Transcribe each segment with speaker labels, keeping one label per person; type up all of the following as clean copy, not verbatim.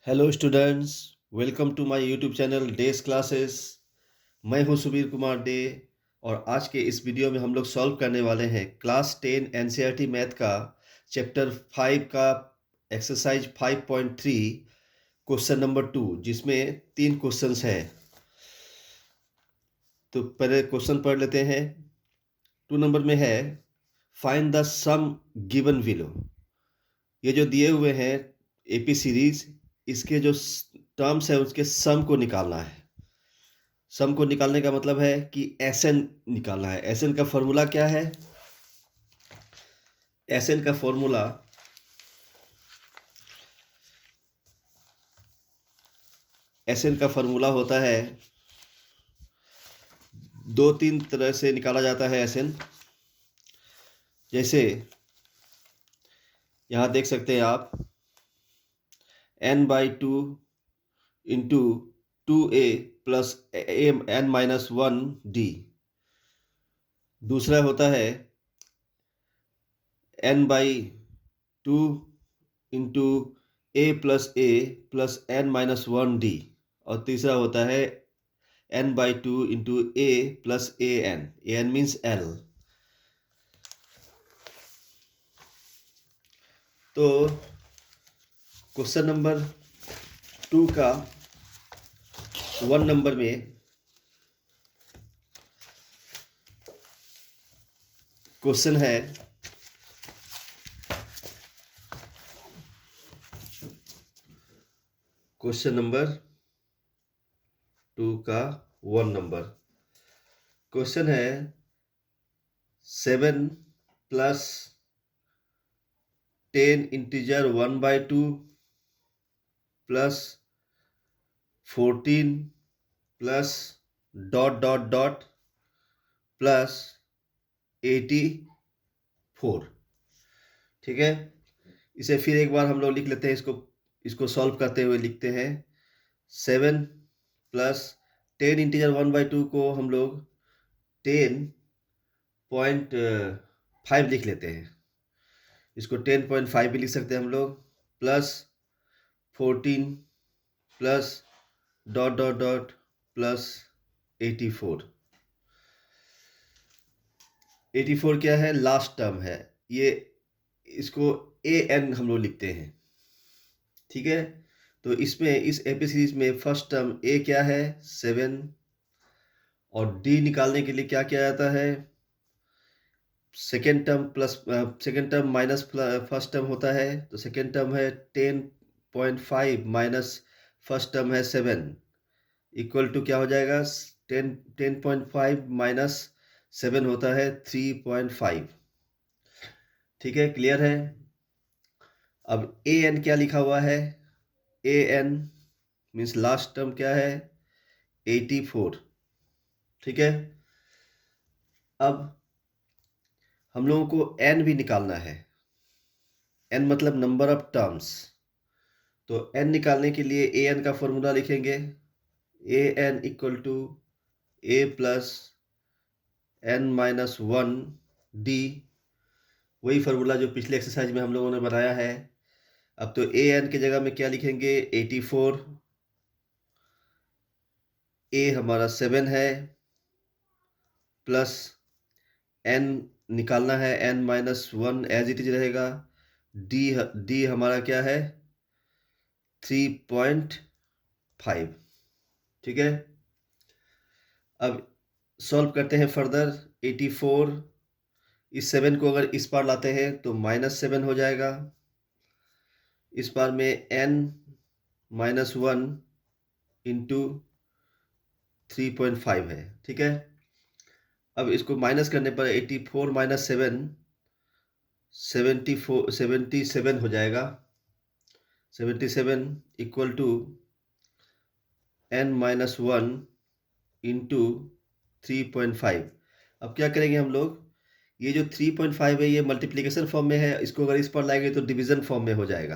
Speaker 1: Hello students, welcome to my YouTube channel days classes. मैं हूं Subir Kumar day और आज के इस वीडियो में हम लोग सॉल्व करने वाले हैं क्लास 10 एनसीईआरटी मैथ का चैप्टर 5 का एक्सरसाइज 5.3 क्वेश्चन नंबर 2, जिसमें 3 क्वेश्चंस हैं। तो पहले क्वेश्चन पढ़ लेते हैं। 2 नंबर में है find the sum given below. ये जो दिए हुए हैं एपी सीरीज, इसके जो टर्म्स है उसके सम को निकालना है। सम को निकालने का मतलब है कि एसएन निकालना है। एसएन का फॉर्मूला क्या है? एसएन का फॉर्मूला होता है, 2-3 तरह से निकाला जाता है एसएन। जैसे यहाँ देख सकते हैं आप, n/2 into 2a plus n-1d। दूसरा होता है n/2 इंटू a+n-1d। और तीसरा होता है n/2 into a plus an means l। तो क्वेश्चन नंबर 2 का 1 नंबर में क्वेश्चन है क्वेश्चन नंबर 2 का 1 नंबर क्वेश्चन है 7 plus 10 integer 1/2 plus 14 plus dot dot dot plus 84। ठीक है, इसे फिर एक बार हम लोग लिख लेते हैं। इसको सॉल्व करते हुए लिखते हैं 7 प्लस 10 इंटीजर 1/2 को हम लोग 10.5 लिख लेते हैं। इसको 10.5 भी लिख सकते हैं हम लोग, plus 14 plus dot dot dot plus 84। 84 क्या है? लास्ट टर्म है ये। इसको an हम लोग लिखते हैं। ठीक है, तो इसमें इस एपी सीरीज में फर्स्ट टर्म a क्या है? 7। और d निकालने के लिए क्या किया जाता है? Second term minus first term होता है। तो सेकेंड टर्म है 10.5 माइनस फर्स्ट टर्म है 7, इक्वल टू क्या हो जाएगा? 10.5 माइनस 7 होता है 3.5। ठीक है, क्लियर है। अब an क्या लिखा हुआ है? an मीन्स लास्ट टर्म क्या है? 84। ठीक है, अब हम लोगों को n भी निकालना है। n मतलब नंबर ऑफ टर्म्स। तो n निकालने के लिए an का फॉर्मूला लिखेंगे, an equal to a plus n-1d। वही फार्मूला जो पिछले एक्सरसाइज में हम लोगों ने बनाया है। अब तो an की जगह में क्या लिखेंगे? 84। a हमारा 7 है, प्लस n निकालना है, n-1 एज इट इज रहेगा। d हमारा क्या है? 3.5। ठीक है, अब सॉल्व करते हैं फर्दर। 84 इस 7 को अगर इस पार लाते हैं तो -7 हो जाएगा। इस बार में n-1 इंटू 3.5 है। ठीक है, अब इसको माइनस करने पर 84 माइनस 7 77 हो जाएगा। 77 इक्वल टू n-1 इंटू 3.5। अब क्या करेंगे हम लोग? ये जो 3.5 है ये मल्टीप्लिकेशन फॉर्म में है, इसको अगर इस पर लाएंगे तो डिवीजन फॉर्म में हो जाएगा।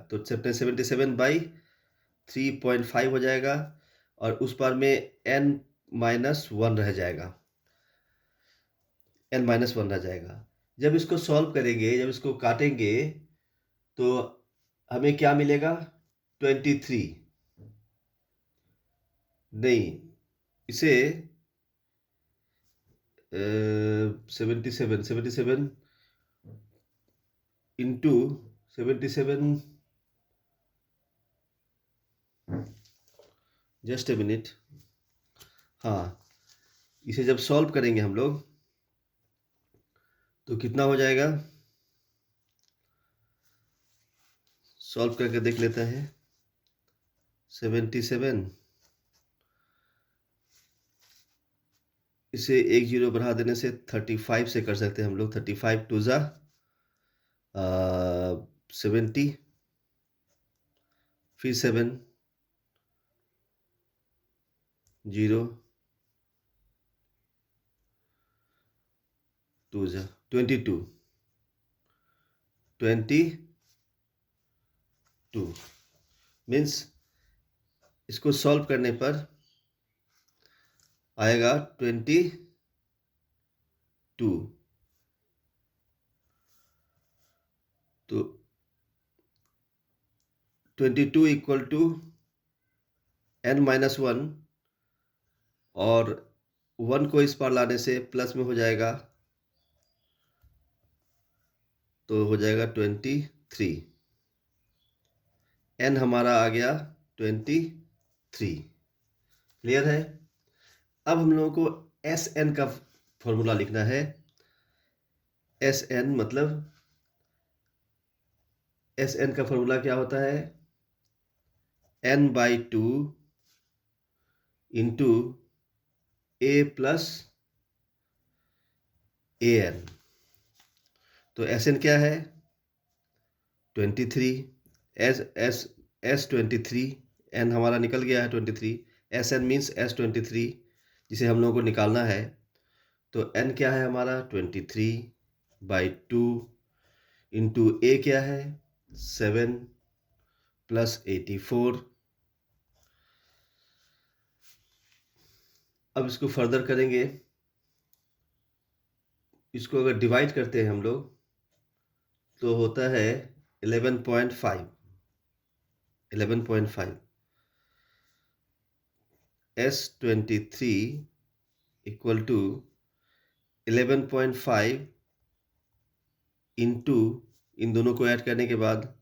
Speaker 1: तो 77/3.5 हो जाएगा और उस बार में n-1 रह जाएगा। जब इसको सॉल्व करेंगे, जब इसको काटेंगे तो हमें क्या मिलेगा? 23 नहीं, इसे 77 इंटू 77, जस्ट ए मिनट। हाँ, इसे जब सॉल्व करेंगे हम लोग तो कितना हो जाएगा? सॉल्व करके देख लेते हैं। 77, इसे एक जीरो बढ़ा देने से 35 से कर सकते हैं हम लोग। 35 टू ज़ा 70, फिर 7 जीरो टू ज़ा 22 मीन्स इसको सॉल्व करने पर आएगा 22। तो 22 इक्वल टू n-1 और 1 को इस पार लाने से प्लस में हो जाएगा, तो हो जाएगा 23। n हमारा आ गया 23। क्लियर है? अब हम लोगों को Sn का फॉर्मूला लिखना है। Sn मतलब Sn का फॉर्मूला क्या होता है? n/2 into a plus an। तो Sn क्या है? 23। S23, n हमारा निकल गया है 23। Sn मीन्स S23 जिसे हम लोगों को निकालना है। तो n क्या है हमारा? 23/2 इंटू a क्या है? 7 प्लस 84। अब इसको फर्दर करेंगे। इसको अगर डिवाइड करते हैं हम लोग तो होता है 11.5। 11.5 S23 इक्वल टू 11.5 इंटू इन दोनों को ऐड करने के बाद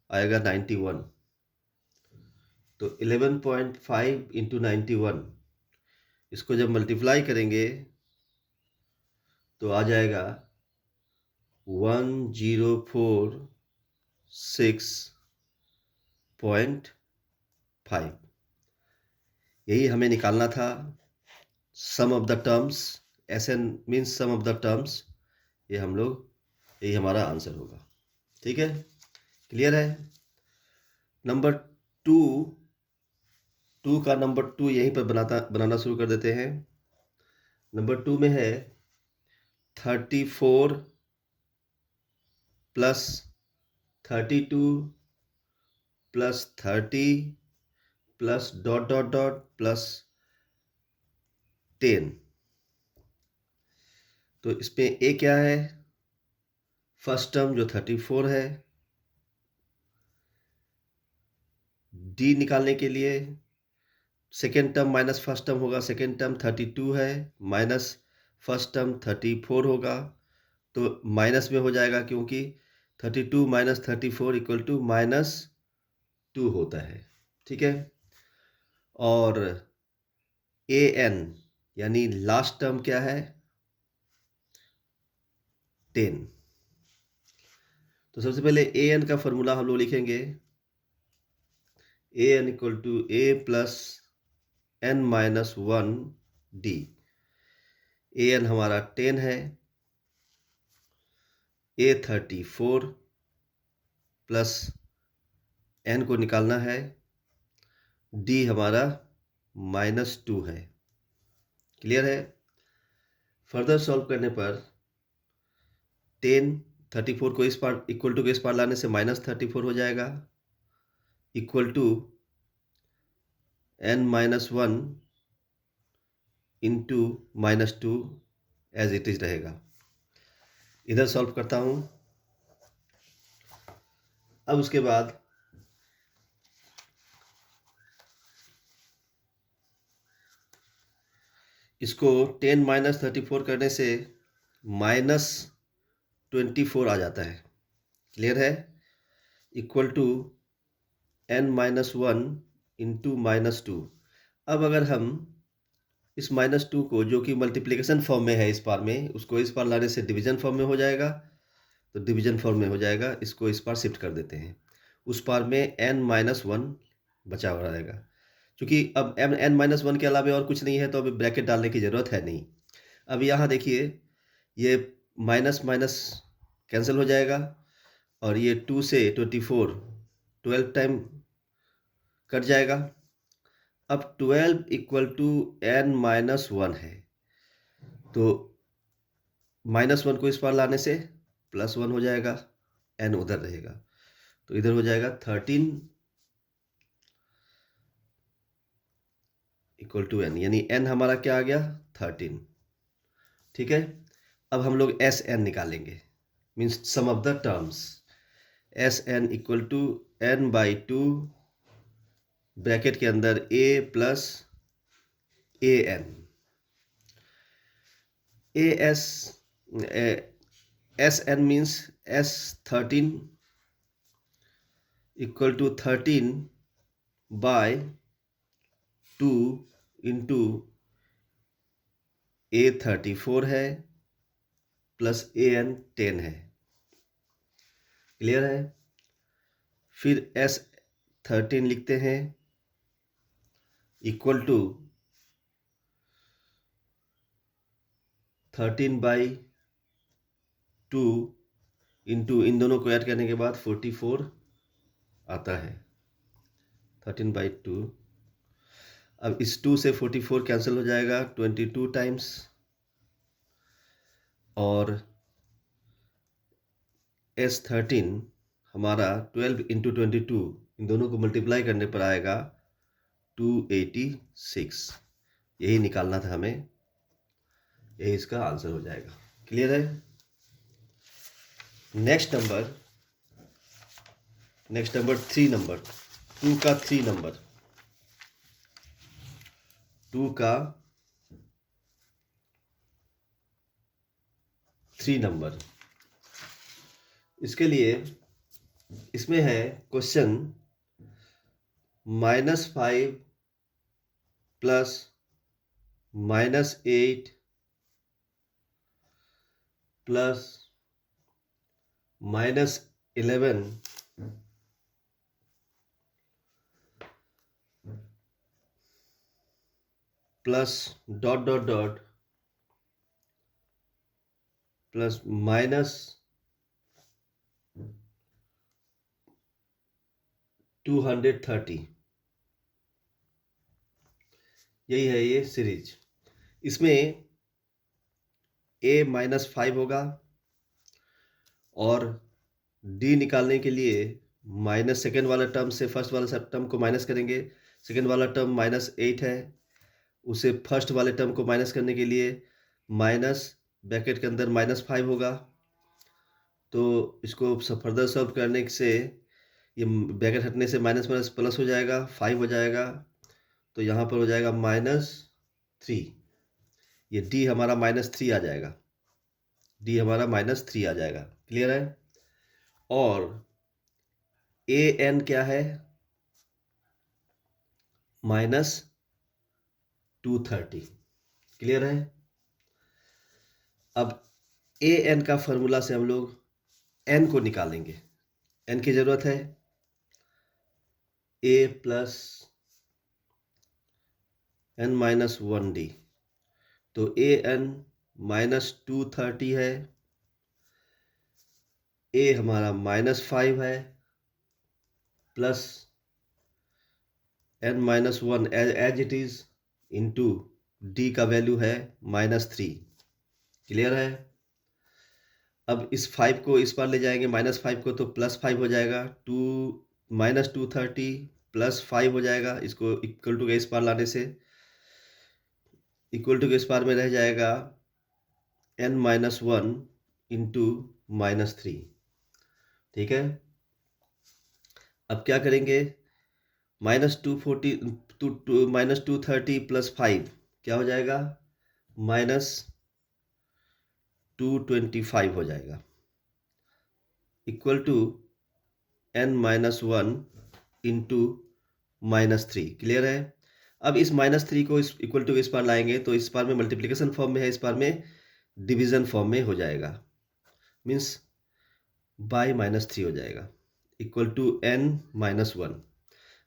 Speaker 1: आएगा 91। तो 11.5 इंटू 91, इसको जब मल्टीप्लाई करेंगे तो आ जाएगा 1046.5। यही हमें निकालना था। Sum of the terms, Sn means sum of the terms. ये हम लोग, यही हमारा आंसर होगा। ठीक है, क्लियर है? नंबर 2 का नंबर 2 यहीं पर बनाना शुरू कर देते हैं। नंबर 2 में है 34 plus 32 plus 30 plus dot dot dot plus 10। तो इसमें ए क्या है? फर्स्ट टर्म जो 34 है। डी निकालने के लिए second term minus first term होगा। सेकेंड टर्म 32 है, माइनस फर्स्ट टर्म 34 होगा। तो माइनस में हो जाएगा क्योंकि 32 माइनस 34 इक्वल टू -2 होता है। ठीक है, और ए एन यानी लास्ट टर्म क्या है? 10। तो सबसे पहले ए एन का फॉर्मूला हम लोग लिखेंगे। A N equal to A plus n-1 D. A N हमारा 10 है, ए 34 प्लस n को निकालना है, डी हमारा -2 है। क्लियर है? फर्दर सॉल्व करने पर 10 34 को इस पार इक्वल टू के इस पार लाने से -34 हो जाएगा, equal to n-1 into -2 as it is रहेगा। इधर सॉल्व करता हूँ। अब उसके बाद इसको 10 माइनस 34 करने से -24 आ जाता है। क्लियर है? Equal to n-1 into -2। अब अगर हम इस -2 को, जो कि मल्टीप्लिकेशन फॉर्म में है इस पार में, उसको इस पार लाने से डिवीजन फॉर्म में हो जाएगा, तो डिवीजन फॉर्म में हो जाएगा। इसको इस पार शिफ्ट कर देते हैं। उस पार में n-1 बचा हुआ रहेगा। क्योंकि अब n-1 के अलावा और कुछ नहीं है, तो अभी ब्रैकेट डालने की ज़रूरत है नहीं। अब यहाँ देखिए, ये माइनस माइनस कैंसिल हो जाएगा और ये 2 से 24 12 टाइम कट जाएगा। अब 12 इक्वल टू n-1 है, तो -1 को इस पार लाने से +1 हो जाएगा, n उधर रहेगा, तो इधर हो जाएगा 13 इक्वल टू n, यानी n हमारा क्या आ गया? 13। ठीक है। अब हम लोग Sn निकालेंगे, means sum of the terms. Sn equal to n/2 bracket के अंदर a plus an। Sn means S13 equal to 13/2 into a 34 है प्लस an 10 है। क्लियर है? फिर S13 लिखते हैं इक्वल टू 13/2 इंटू, इन दोनों को ऐड करने के बाद 44 आता है। 13/2। अब इस 2 से 44 कैंसिल हो जाएगा 22 टाइम्स, और S13 हमारा 12 इंटू 22, इन दोनों को मल्टीप्लाई करने पर आएगा 286। यही निकालना था हमें, यही इसका आंसर हो जाएगा। क्लियर है? नेक्स्ट नंबर 3 नंबर, 2 का 3 नंबर, 2 का 3 नंबर। इसके लिए इसमें है question -5 plus -8 plus -11 plus dot dot dot plus -230। यही है ये सीरीज। इसमें a-5 होगा, और d निकालने के लिए माइनस सेकेंड वाला टर्म से फर्स्ट वाला टर्म को माइनस करेंगे। सेकेंड वाला टर्म -8 है, उसे फर्स्ट वाले टर्म को माइनस करने के लिए माइनस ब्रैकेट के अंदर -5 होगा। तो इसको फर्दर सॉल्व करने से ये ब्रैकेट हटने से माइनस माइनस प्लस हो जाएगा, 5 हो जाएगा, तो यहाँ पर हो जाएगा -3। ये d हमारा -3 आ जाएगा, d हमारा -3 आ जाएगा। क्लियर है? और an क्या है? -230। क्लियर है? अब an का फॉर्मूला से हम लोग n को निकालेंगे। n की जरूरत है, a प्लस n-1d, तो an -230 है, a हमारा -5 है, plus n-1 as it is into d का वैल्यू है -3। क्लियर है? अब इस 5 को इस पार ले जाएंगे, -5 को, तो +5 हो जाएगा, -230 प्लस 5 हो जाएगा। इसको इक्वल टू के इस पार लाने से इक्वल टू के इस पार में रह जाएगा n-1 इंटू -3। ठीक है? अब क्या करेंगे, -230 प्लस 5 क्या हो जाएगा, -225 हो जाएगा, equal to n-1 into -3। Clear है। अब इस -3 को इस इक्वल टू इस बार लाएंगे तो इस बार में मल्टीप्लिकेशन फॉर्म में है, इस बार में डिवीजन फॉर्म में हो जाएगा, मीन्स बाय -3 हो जाएगा, इक्वल टू n-1।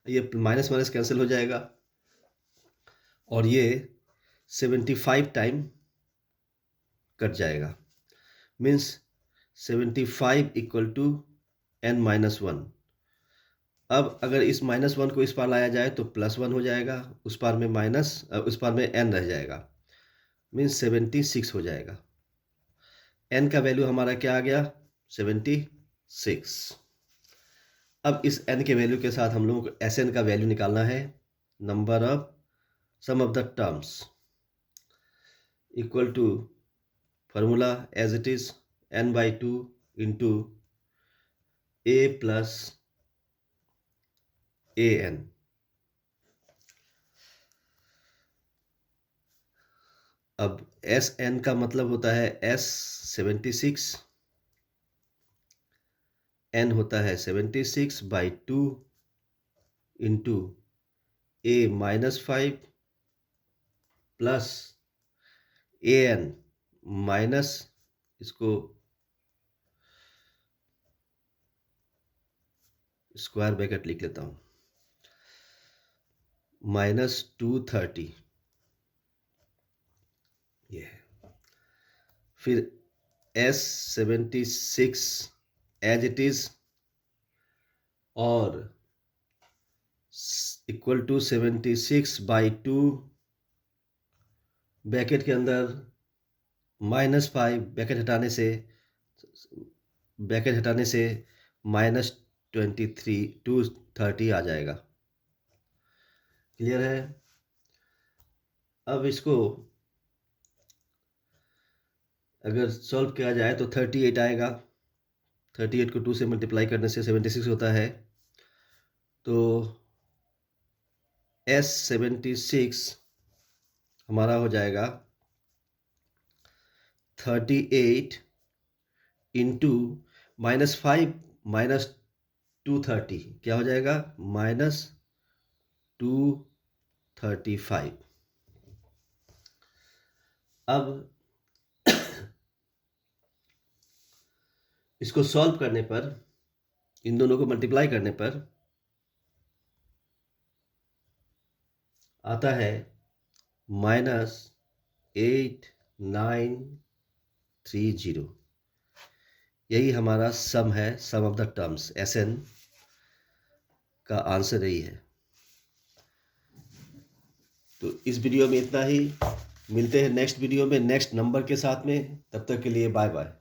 Speaker 1: ये माइनस माइनस कैंसिल हो जाएगा और ये 75 टाइम कट जाएगा, मीन्स 75 इक्वल टू n-1। अब अगर इस -1 को इस पार लाया जाए तो +1 हो जाएगा, उस पार में उस पार में n रह जाएगा, मीन्स 76 हो जाएगा। n का वैल्यू हमारा क्या आ गया, 76। अब इस n के वैल्यू के साथ हम लोगों को Sn का वैल्यू निकालना है, number of sum of the terms, equal to formula as it is n/2 into a plus an। अब Sn का मतलब होता है S76, n होता है 76/2 into a-5 plus an minus, इसको स्क्वायर ब्रैकेट लिख लेता हूँ, -230 ये है। फिर S76 एज इट इज और इक्वल टू 76/2 ब्रैकेट के अंदर -5 ब्रैकेट हटाने से -230 आ जाएगा। क्लियर है। अब इसको अगर सॉल्व किया जाए तो 38 आएगा, 38 को 2 से मल्टीप्लाई करने से 76 होता है, तो S76 हमारा हो जाएगा 38 इंटू -5 -230 क्या हो जाएगा, -235। अब इसको सॉल्व करने पर, इन दोनों को मल्टीप्लाई करने पर आता है -8930। यही हमारा सम है, सम ऑफ द टर्म्स, Sn का आंसर यही है। तो इस वीडियो में इतना ही, मिलते हैं नेक्स्ट वीडियो में नेक्स्ट नंबर के साथ में, तब तक के लिए बाय बाय।